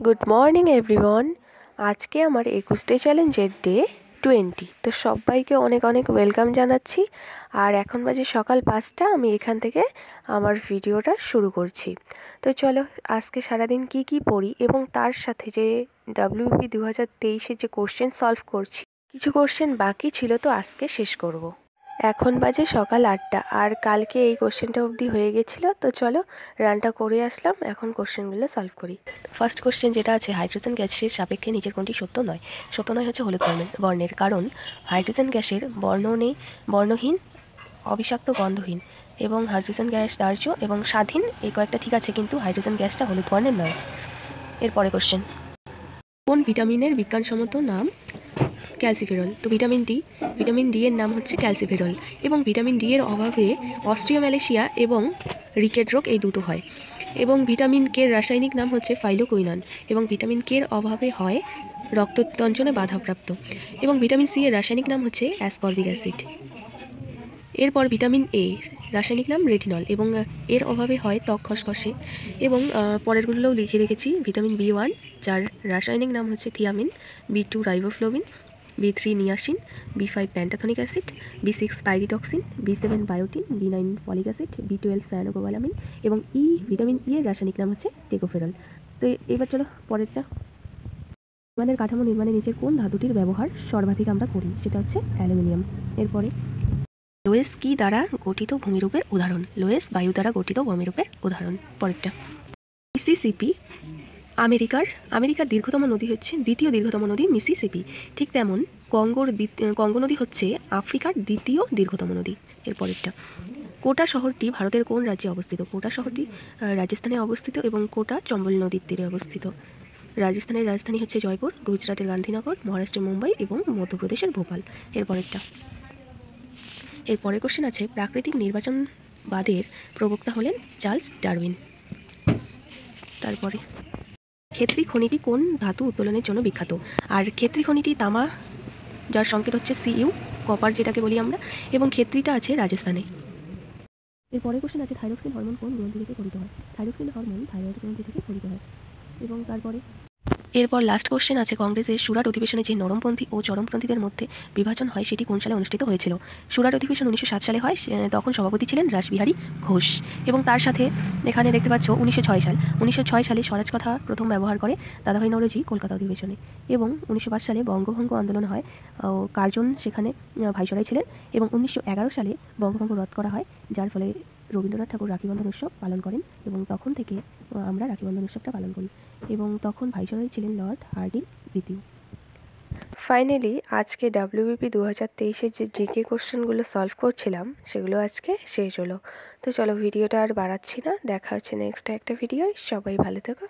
Good morning everyone. আজকে আমার 21 চ্যালেঞ্জের ডে 20। তো সবাইকে অনেক অনেক ওয়েলকাম জানাচ্ছি। আর এখন বাজে সকাল 5টা, আমি এখান থেকে আমার ভিডিওটা শুরু করছি। তো চলো আজকে সারাদিন কি পড়ি এবং তার সাথে যে WBP 2023-এর যে কোশ্চেন সলভ করছি, কিছু কোশ্চেন বাকি ছিল, তো আজকে শেষ করব। এখন বাজে সকাল 8টা, আর কালকে এই কোশ্চেনটা অবধি হয়ে গেছিলো। তো চলো রানটা করে আসলাম, এখন কোশ্চেনগুলো সলভ করি। ফার্স্ট কোশ্চেন যেটা আছে, হাইড্রোজেন গ্যাসের সাপেক্ষে নিচের কোনটি সত্য নয়? সত্য নয় হচ্ছে হলুদ বর্ণের, কারণ হাইড্রোজেন গ্যাসের বর্ণহীন, অবিষাক্ত, গন্ধহীন এবং হাইড্রোজেন গ্যাস দাহ্য এবং স্বাধীন, এই কয়েকটা ঠিক আছে, কিন্তু হাইড্রোজেন গ্যাসটা হলুদ বর্ণের নয়। এরপরে কোশ্চেন, কোন ভিটামিনের বিজ্ঞানসম্মত নাম ক্যালসিফেরল? তো ভিটামিন ডি এর নাম হচ্ছে ক্যালসিফেরল, এবং ভিটামিন ডি এর অভাবে অস্ট্রিওম্যালেশিয়া এবং রিকেট রোগ, এই দুটো হয়। এবং ভিটামিন কে এর রাসায়নিক নাম হচ্ছে ফাইলোকুইনান, এবং ভিটামিন কে এর অভাবে হয় রক্ততঞ্চনে বাধাপ্রাপ্ত। এবং ভিটামিন সি এর রাসায়নিক নাম হচ্ছে অ্যাসকর্বিক অ্যাসিড। এরপর ভিটামিন এ, রাসায়নিক নাম রেটিনল, এবং এর অভাবে হয় ত্বক খসখসে। এবং পরেরগুলোও লিখে রেখেছি, ভিটামিন বি1, যার রাসায়নিক নাম হচ্ছে থিয়ামিন, বি2 রাইবোফ্লোভিন, বি3 নিয়াসিন, বি5 প্যান্টাথনিক অ্যাসিড, বি6 পাইরিটক্সিন, বি7 বায়োটিন, বি9 ফলিক অ্যাসিড, বি12 সায়ানোকোবালামিন, এবং ভিটামিন ই এর রাসায়নিক নাম হচ্ছে টেকোফেরল। তো এবার চলো পরেরটা, বিমানের কাঠামো নির্মাণে নিচের কোন ধাতুটির ব্যবহার সর্বাধিক আমরা করি? সেটা হচ্ছে অ্যালুমিনিয়াম। এরপরে, লোয়েস কি দ্বারা গঠিত ভূমিরূপের উদাহরণ? লোয়েস বায়ু দ্বারা গঠিত ভূমিরূপের উদাহরণ। পরেরটা, মিসিসিপি আমেরিকার দীর্ঘতম নদী হচ্ছে, দ্বিতীয় দীর্ঘতম নদী মিসিসিপি। ঠিক তেমন কঙ্গো নদী হচ্ছে আফ্রিকার দ্বিতীয় দীর্ঘতম নদী। এরপরেরটা, কোটা শহরটি ভারতের কোন রাজ্যে অবস্থিত? কোটা শহরটি রাজস্থানে অবস্থিত, এবং কোটা চম্বল নদীর তীরে অবস্থিত। রাজস্থানের রাজধানী হচ্ছে জয়পুর, গুজরাটের গান্ধীনগর, মহারাষ্ট্রের মুম্বাই এবং মধ্যপ্রদেশের ভোপাল। এরপরের কোশ্চেন আছে, প্রাকৃতিক নির্বাচনবাদের প্রবক্তা হলেন চার্লস ডারউইন। তারপরে, ক্ষেত্রী খনিটি কোন ধাতু উত্তোলনের জন্য বিখ্যাত? আর ক্ষেত্রী খনিটি তামা, যার সংকেত হচ্ছে Cu, কপার যেটাকে বলি আমরা, এবং ক্ষেত্রীটা আছে রাজস্থানে। এরপরে কোশ্চেন আছে, থাইরক্সিন হরমোন কোন গ্রন্থি থেকে খরিত হয়? থাইরক্সিন হরমোন থাইরয়েড গ্রন্থি থেকে খরিত হয়। এবং এরপর লাস্ট কোশ্চেন আছে, কংগ্রেসের সুরাট অধিবেশনে যে নরমপন্থী ও চরমপন্থীদের মধ্যে বিভাজন হয় সেটি কোন সালে অনুষ্ঠিত হয়েছিল? সুরাট অধিবেশন 1907 সালে হয়, তখন সভাপতি ছিলেন রাসবিহারী ঘোষ। এবং তার সাথে এখানে দেখতে পাচ্ছ 1906 সালে স্বরাজ কথা প্রথম ব্যবহার করে দাদাভাই নওরোজি কলকাতা অধিবেশনে। এবং 1905 সালে বঙ্গভঙ্গ আন্দোলন হয়, কার্জন সেখানে ভাইসরয় ছিলেন। এবং 1911 সালে বঙ্গভঙ্গ রদ করা হয়, যার ফলে রবীন্দ্রনাথ ঠাকুর রাখিবন্ধন উৎসব পালন করেন, এবং তখন থেকে আমরা রাখিবন্ধন উৎসবটা পালন করি। এবং তখন ভাইসরয় ছিলেন লর্ড হার্ডিঞ্জ দ্বিতীয়। ফাইনালি আজকে WBP 2023-এর যে জিকে কোশ্চেনগুলো সলভ করছিলাম, সেগুলো আজকে শেষ হলো। তো চলো ভিডিওটা আর বাড়াচ্ছি না, দেখা হচ্ছে নেক্সট একটা ভিডিও। সবাই ভালো থেকো।